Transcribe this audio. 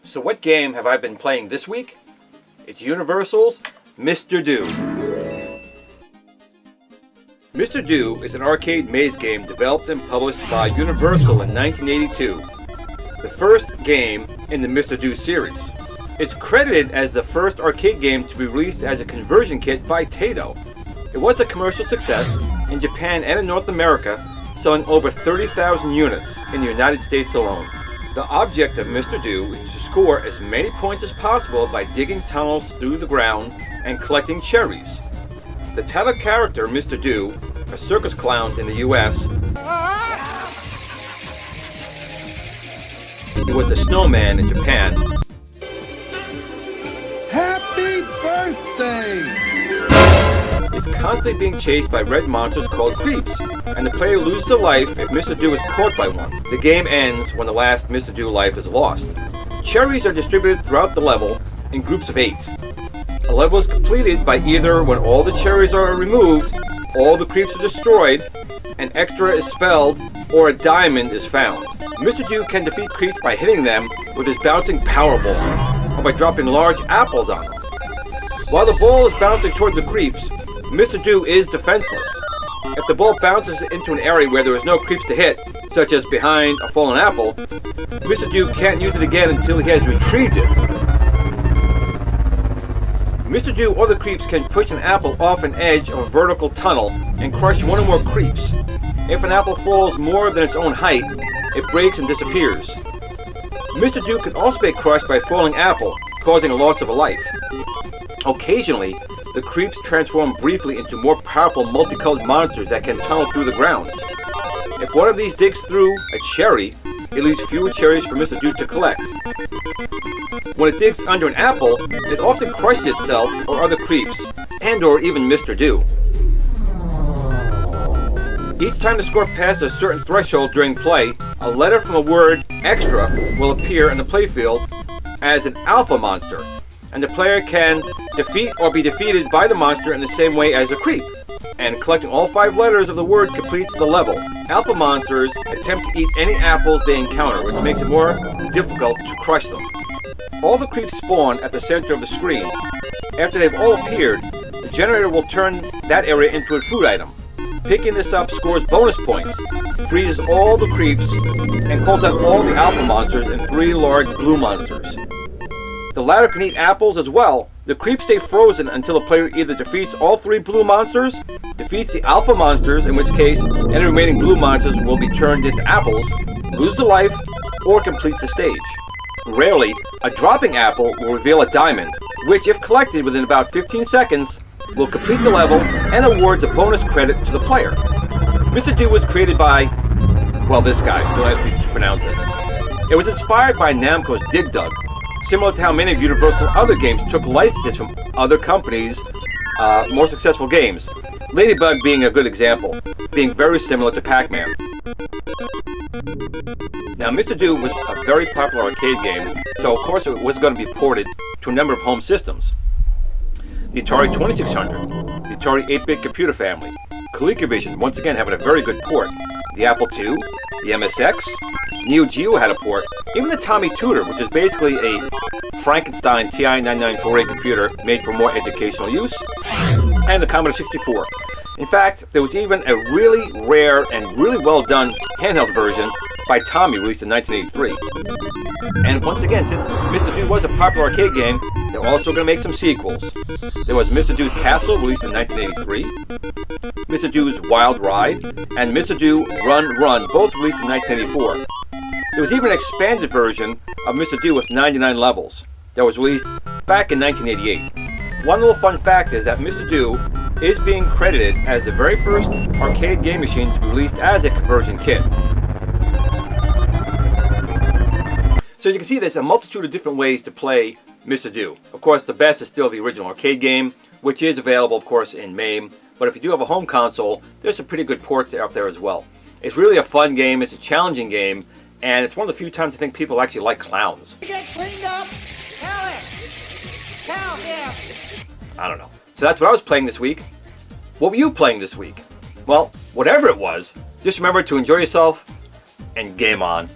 So what game have I been playing this week? It's Universal's Mr. Do. Mr. Do is an arcade maze game developed and published by Universal in 1982. The first game in the Mr. Do series. It's credited as the first arcade game to be released as a conversion kit by Taito. It was a commercial success in Japan and in North America, selling over 30,000 units in the United States alone. The object of Mr. Do is to score as many points as possible by digging tunnels through the ground and collecting cherries. The title character, Mr. Do, a circus clown in the US, he was a snowman in Japan. Happy birthday! Is constantly being chased by red monsters called creeps, and the player loses a life if Mr. Do is caught by one. The game ends when the last Mr. Do life is lost. Cherries are distributed throughout the level in groups of 8. A level is completed by either when all the cherries are removed, all the creeps are destroyed, an extra is spelled, or a diamond is found. Mr. Do can defeat creeps by hitting them with his bouncing power ball, or by dropping large apples on them. While the ball is bouncing towards the creeps, Mr. Do is defenseless. If the ball bounces into an area where there is no creeps to hit, such as behind a fallen apple, Mr. Do can't use it again until he has retrieved it. Mr. Do or the creeps can push an apple off an edge of a vertical tunnel and crush one or more creeps. If an apple falls more than its own height, it breaks and disappears. Mr. Do can also be crushed by a falling apple, causing a loss of a life. Occasionally, the creeps transform briefly into more powerful multicolored monsters that can tunnel through the ground. If one of these digs through a cherry, it leaves fewer cherries for Mr. Do to collect. When it digs under an apple, it often crushes itself or other creeps, and or even Mr. Do. Each time the score passes a certain threshold during play, a letter from a word extra will appear in the playfield as an alpha monster, and the player can defeat or be defeated by the monster in the same way as a creep. And collecting all 5 letters of the word completes the level. Alpha monsters attempt to eat any apples they encounter, which makes it more difficult to crush them. All the creeps spawn at the center of the screen. After they've all appeared, the generator will turn that area into a food item. Picking this up scores bonus points, freezes all the creeps, and calls out all the alpha monsters and 3 large blue monsters. The latter can eat apples as well. The creeps stay frozen until the player either defeats all 3 blue monsters, defeats the alpha monsters, in which case any remaining blue monsters will be turned into apples, loses a life, or completes the stage. Rarely, a dropping apple will reveal a diamond, which if collected within about 15 seconds, will complete the level and awards a bonus credit to the player. Mr. Do was created by, well, this guy, don't ask me to pronounce it. It was inspired by Namco's Dig Dug, similar to how many of Universal's other games took licenses from other companies' more successful games. Ladybug being a good example, being very similar to Pac-Man. Now, Mr. Do was a very popular arcade game, so of course it was going to be ported to a number of home systems. The Atari 2600, the Atari 8-bit computer family, ColecoVision once again having a very good port, the Apple II, the MSX, Neo Geo had a port, even the Tommy Tutor, which is basically a Frankenstein TI-9948 computer made for more educational use, and the Commodore 64. In fact, there was even a really rare and really well done handheld version by Tommy released in 1983. And once again, since Mr. Do was a popular arcade game, they're also going to make some sequels. There was Mr. Do's Castle released in 1983, Mr. Do's Wild Ride, and Mr. Do Run Run, both released in 1984. There was even an expanded version of Mr. Do with 99 levels that was released back in 1988. One little fun fact is that Mr. Do is being credited as the very first arcade game machine to be released as a conversion kit. So you can see there's a multitude of different ways to play Mr. Do. Of course, the best is still the original arcade game, which is available, of course, in MAME. But if you do have a home console, there's some pretty good ports out there as well. It's really a fun game, it's a challenging game, and it's one of the few times I think people actually like clowns. Get cleaned up! Tell it! Tell him! I don't know. So that's what I was playing this week. What were you playing this week? Well, whatever it was, just remember to enjoy yourself and game on.